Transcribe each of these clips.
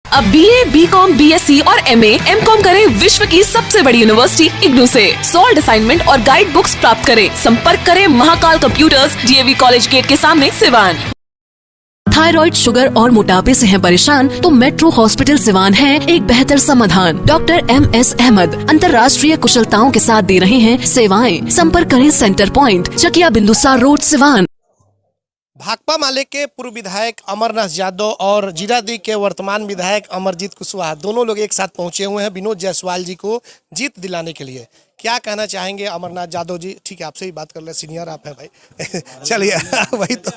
अब BA, BCom, BSc और MA, MCom करें विश्व की सबसे बड़ी यूनिवर्सिटी इग्नू से। सॉल्ड असाइनमेंट और गाइड बुक्स प्राप्त करें। संपर्क करें Mahakal computers, DAV college gate के सामने, सिवान। थायराइड, शुगर और मोटापे से हैं परेशान तो मेट्रो हॉस्पिटल सिवान है एक बेहतर समाधान। डॉक्टर MS अहमद अंतर्राष्ट्रीय कुशलताओं के साथ दे रहे हैं सेवाएं। संपर्क करें centre point, Chakiya Bindusar road, Siwan. Bhakpa Male के पूर्व विधायक अमरनाथ यादव और जीरादेई के वर्तमान विधायक अमरजीत कुशवाहा दोनों लोग एक साथ पहुंचे हुए हैं विनोद जायसवाल जी को जीत दिलाने के लिए। क्या कहना चाहेंगे अमरनाथ यादव जी? ठीक है, आपसे ही बात कर ले, सीनियर आप हैं भाई। चलिए वही तो,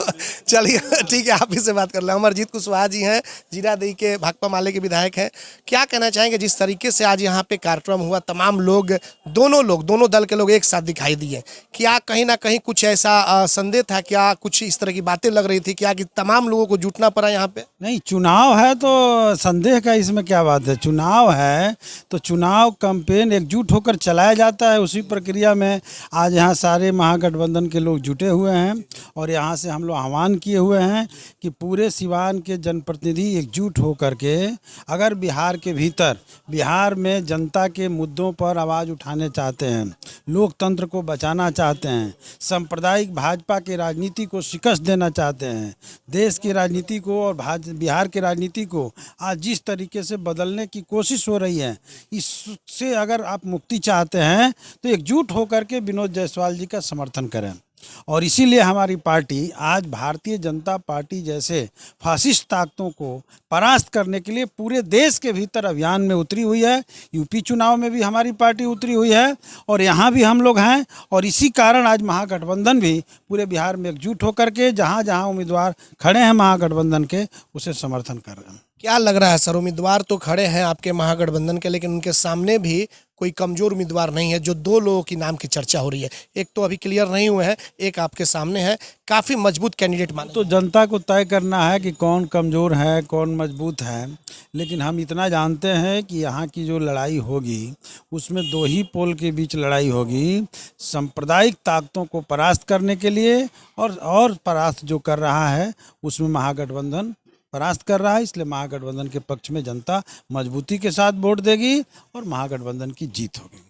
चलिए ठीक है, आप ही से बात कर ले। अमरजीत कुशवाहा जी हैं, जीरादेई के भाकपा माले के विधायक हैं। क्या कहना चाहेंगे जिस तरीके से आज यहाँ पे कार्यक्रम हुआ, तमाम लोग, दोनों दल के लोग एक साथ दिखाई दिए, क्या कहीं ना कहीं कुछ ऐसा संदेह था? क्या कुछ इस तरह की बातें लग रही थी क्या कि तमाम लोगों को जुटना पड़ा यहाँ पे? नहीं, चुनाव है तो संदेह का इसमें क्या बात है। चुनाव है तो चुनाव कैंपेन एकजुट होकर चलाया जाता है। उसी प्रक्रिया में आज यहाँ सारे महागठबंधन के लोग जुटे हुए हैं और यहाँ से हम लोग आह्वान किए हुए हैं कि पूरे सिवान के जनप्रतिनिधि एकजुट होकर के अगर बिहार के भीतर, बिहार में जनता के मुद्दों पर आवाज़ उठाने चाहते हैं, लोकतंत्र को बचाना चाहते हैं, सांप्रदायिक भाजपा की राजनीति को शिकस्त देना चाहते हैं, देश की राजनीति को और बिहार की राजनीति को आज जिस तरीके से बदलने की कोशिश हो रही है, इससे अगर आप मुक्ति चाहते हैं तो एकजुट होकर के विनोद जायसवाल जी का समर्थन करें। और इसीलिए हमारी पार्टी आज भारतीय जनता पार्टी जैसे फासिस्ट ताकतों को परास्त करने के लिए पूरे देश के भीतर अभियान में उतरी हुई है। यूपी चुनाव में भी हमारी पार्टी उतरी हुई है और यहाँ भी हम लोग हैं और इसी कारण आज महागठबंधन भी पूरे बिहार में एकजुट होकर के जहाँ जहाँ उम्मीदवार खड़े हैं महागठबंधन के, उसे समर्थन कर रहे हैं। क्या लग रहा है सर, उम्मीदवार तो खड़े हैं आपके महागठबंधन के, लेकिन उनके सामने भी कोई कमजोर उम्मीदवार नहीं है? जो दो लोगों की नाम की चर्चा हो रही है, एक तो अभी क्लियर नहीं हुए हैं, एक आपके सामने है, काफ़ी मजबूत कैंडिडेट माने। तो जनता को तय करना है कि कौन कमज़ोर है, कौन मजबूत है। लेकिन हम इतना जानते हैं कि यहाँ की जो लड़ाई होगी उसमें दो ही पोल के बीच लड़ाई होगी, सांप्रदायिक ताकतों को परास्त करने के लिए और परास्त जो कर रहा है उसमें महागठबंधन परास्त कर रहा है। इसलिए महागठबंधन के पक्ष में जनता मजबूती के साथ वोट देगी और महागठबंधन की जीत होगी।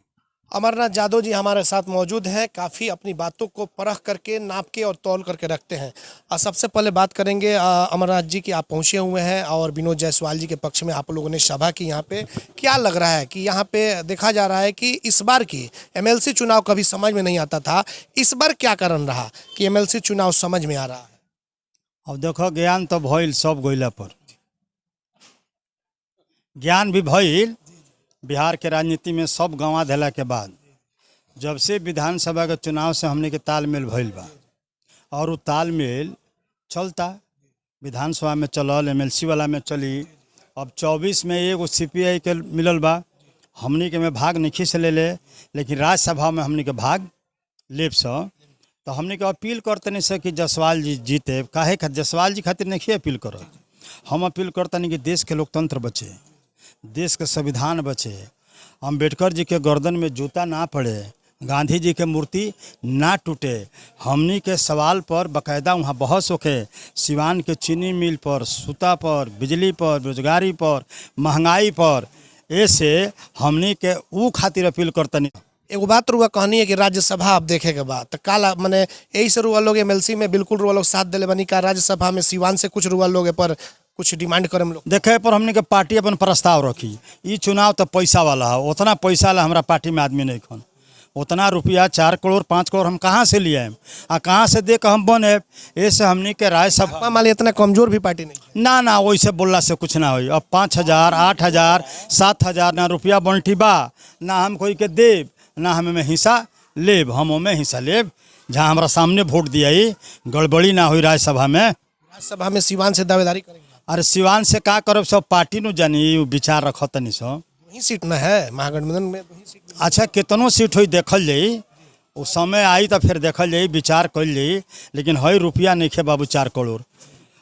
अमरनाथ यादव जी हमारे साथ मौजूद हैं, काफ़ी अपनी बातों को परख करके, नाप के और तौल करके रखते हैं। सबसे पहले बात करेंगे अमरनाथ जी की, आप पहुंचे हुए हैं और विनोद जायसवाल जी के पक्ष में आप लोगों ने सभा की यहाँ पे। क्या लग रहा है कि यहाँ पे देखा जा रहा है कि इस बार की MLC चुनाव कभी समझ में नहीं आता था, इस बार क्या कारण रहा कि MLC चुनाव समझ में आ रहा है? अब देखो, ज्ञान तो भइल सब गोइला पर, ज्ञान भी भइल बिहार के राजनीति में सब गंवा देला के बाद, जब से विधानसभा के चुनाव से हमने के तालमेल भइल बा और वो तालमेल चलता, विधानसभा में चलल, MLC वाला में चली। अब 24 में एगो CPI के मिलल बा, हमने के में भाग नहीं से ले, लेकिन राज्यसभा में हमने के भाग लेब स। तो हमने के अपील करते नहीं सर कि जायसवाल जी जीते। काहे जायसवाल जी खातिर नहीं अपील करो, हम अपील करते नहीं कि देश के लोकतंत्र बचे, देश के संविधान बचे, अम्बेडकर जी के गर्दन में जूता ना पड़े, गांधी जी के मूर्ति ना टूटे। हमनी के सवाल पर बाकायदा वहाँ बहस होके, सिवान के चीनी मिल पर, सूता पर, बिजली पर, बेरोजगारी पर, महंगाई पर, ऐसे हमनी के ऊ खातिर अपील करते नहीं। एगो बात रुआ कहनी है कि राज्यसभा आप देखे के बाद काला मैंने यही से रुआ लोग MLC में बिल्कुल रुआ लोग साथ दिले बनी का, राज्यसभा में सिवान से कुछ रुआ लोग पर कुछ डिमांड करे हम लोग देखे पर हमने के पार्टी अपन प्रस्ताव रखी। ये चुनाव तो पैसा वाला है, उतना पैसा वाला हमारा पार्टी में आदमी नहीं खन, उतना रुपया 4 करोड़ 5 करोड़ हम कहाँ से लिए आए आ कहाँ से दे कर हम बने। ऐसे हमने के राज्यसभा मान इतना कमजोर भी पार्टी नहीं ना वैसे बोलला से कुछ ना हो। अब 5,000 8,000 7,000 ना रुपया बंटी बा, ना हम कोई के देव, ना हमें हिस्सा लेब, हम में हिस्सा लेब। जहाँ हमारा सामने वोट दिया गड़बड़ी ना हुई राज्यसभा में। राज्यसभा में सिवान से दावेदारी करेंगे? अरे सिवान से का करब, सब पार्टी नु जानी विचार रखत नहीं सब। वही सीट न है महागठबंधन में, वही सीट। अच्छा, कितनों सीट हुई देखल जाई, उस समय आई तो फिर देखल जाई, विचार कल जाई। लेकिन हई रुपया नहीं खे बाबू 4 करोड़,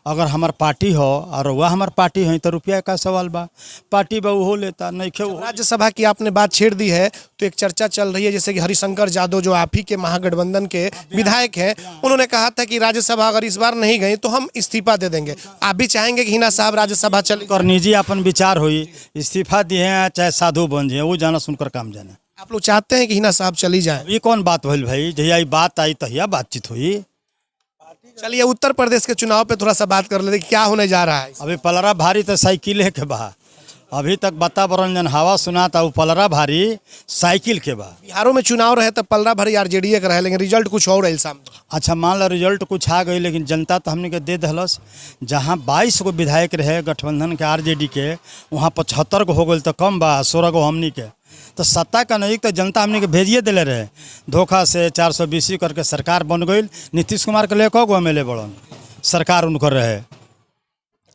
अगर हमार पार्टी हो और वह हमार पार्टी है तो रुपया का सवाल बा, पार्टी बा वो लेता नहीं खे। राज्यसभा की आपने बात छेड़ दी है तो एक चर्चा चल रही है, जैसे कि हरिशंकर यादव जो आप ही के महागठबंधन के विधायक हैं, उन्होंने कहा था कि राज्यसभा अगर इस बार नहीं गई तो हम इस्तीफा दे देंगे। आप भी चाहेंगे कि हिना साहब राज्यसभा चले? और निजी अपन विचार हुई, इस्तीफा दिए हैं चाहे साधु बन जाए, वो जाना सुनकर काम जाना। आप लोग चाहते हैं कि हिना साहब चली जाएं? ये कौन बात भइल भाई, जहिया ये बात आई तहिया बातचीत हुई। चलिए उत्तर प्रदेश के चुनाव पे थोड़ा सा बात कर लेते, क्या होने जा रहा है? अभी पलरा भारी तो साइकिल के बा, अभी तक वातावरण जन हवा सुना था वो पलरा भारी साइकिल के बा। बिहारों में चुनाव रहे तो पलरा भरी आरजेडी का रहे, लेकिन रिजल्ट कुछ और है सामने। अच्छा मान लो रिजल्ट कुछ आ गई, लेकिन जनता तो हमने के दे दहलस। जहाँ 22 गो विधायक रहे गठबंधन के आरजेडी के, वहाँ 75 गो हो गई तो कम बा, 16 गो हमनी के। तो सत्ता का नहीं तो जनता हमने के भेजिए दिले रहे, धोखा से 420 करके सरकार बन गई। नीतीश कुमार के लेको गो एमएलए बड़न सरकार उनकर रहे,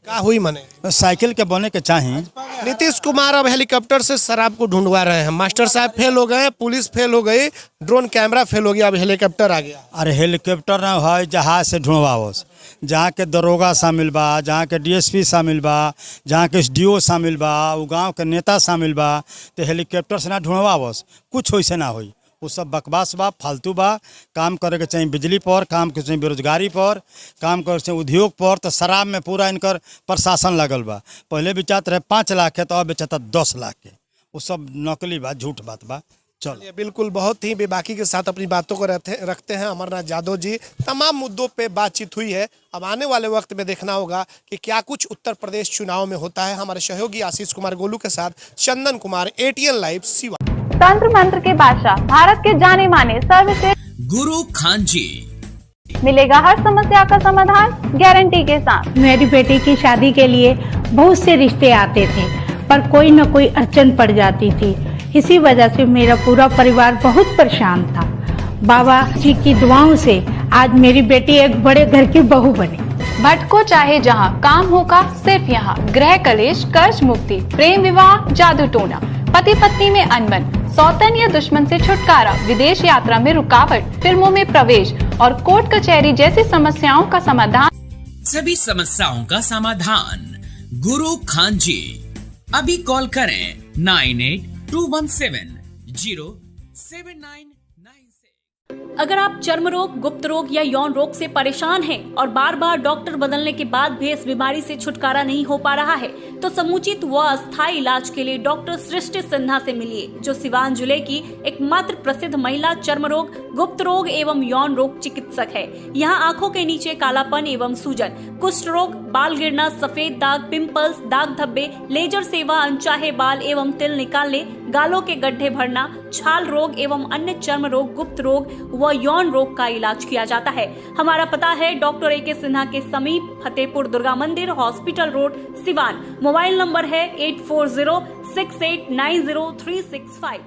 क्या हुई मने? साइकिल के बने के चाहिए। नीतीश कुमार अब हेलीकॉप्टर से शराब को ढूंढवा रहे हैं। मास्टर साहब फेल हो गए, पुलिस फेल हो गई, ड्रोन कैमरा फेल हो गया, अब हेलीकॉप्टर आ गया। अरे हेलीकॉप्टर ना है, जहाज से ढूंढवाओस। जहाँ के दरोगा शामिल बा, जहाँ के डीएसपी शामिल बा, जहाँ के एसडीओ शामिल बा, वो गांव के नेता शामिल बा, तो हेलीकॉप्टर से ना ढूंढवाओस, कुछ वैसे ना होई। वो सब बकवास बा, फालतू बा। काम करे के चाहिए बिजली पर, काम करे चाहिए बेरोजगारी पर, काम करे चाहिए उद्योग पर। तो शराब में पूरा इनकर प्रशासन लगल बा। पहले बेचात रहे 5 लाख के, तो अब बेचाता 10 लाख के। वो सब नकली बा, झूठ बात बा। चलो बिल्कुल, बहुत ही बेबाकी के साथ अपनी बातों को रखते हैं अमरनाथ यादव जी। तमाम मुद्दों पे बातचीत हुई है। अब आने वाले वक्त में देखना होगा कि क्या कुछ उत्तर प्रदेश चुनाव में होता है। हमारे सहयोगी आशीष कुमार गोलू के साथ चंदन कुमार, ATN लाइव सिवा। तंत्र मंत्र के बादशाह, भारत के जाने माने सर्वश्रेष्ठ गुरु खान जी, मिलेगा हर समस्या का समाधान गारंटी के साथ। मेरी बेटी की शादी के लिए बहुत से रिश्ते आते थे, पर कोई न कोई अड़चन पड़ जाती थी। इसी वजह से मेरा पूरा परिवार बहुत परेशान था। बाबा जी की दुआओं से आज मेरी बेटी एक बड़े घर की बहू बनी। भटको चाहे जहां, काम होगा सिर्फ यहाँ। गृह कलेश, कर्ज मुक्ति, प्रेम विवाह, जादू टोना, पति पत्नी में अनबन, सौतन या दुश्मन से छुटकारा, विदेश यात्रा में रुकावट, फिल्मों में प्रवेश और कोर्ट कचहरी जैसी समस्याओं का समाधान। सभी समस्याओं का समाधान गुरु खान जी। अभी कॉल करें 9821707996। अगर आप चर्म रोग, गुप्त रोग या यौन रोग से परेशान हैं और बार बार डॉक्टर बदलने के बाद भी इस बीमारी से छुटकारा नहीं हो पा रहा है, तो समुचित व अस्थायी इलाज के लिए डॉक्टर सृष्टि सिन्हा से मिलिए, जो सिवान जिले की एकमात्र प्रसिद्ध महिला चर्म रोग, गुप्त रोग एवं यौन रोग चिकित्सक है। यहाँ आंखों के नीचे कालापन एवं सूजन, कुष्ठ रोग, बाल गिरना, सफेद दाग, पिंपल्स, दाग धब्बे, लेजर सेवा, अनचाहे बाल एवं तिल निकालने, गालों के गड्ढे भरना, छाल रोग एवं अन्य चर्म रोग, गुप्त रोग व यौन रोग का इलाज किया जाता है। हमारा पता है डॉक्टर AK सिन्हा के समीप, फतेहपुर दुर्गा मंदिर, hospital road, Siwan. Mobile number है 8406890365।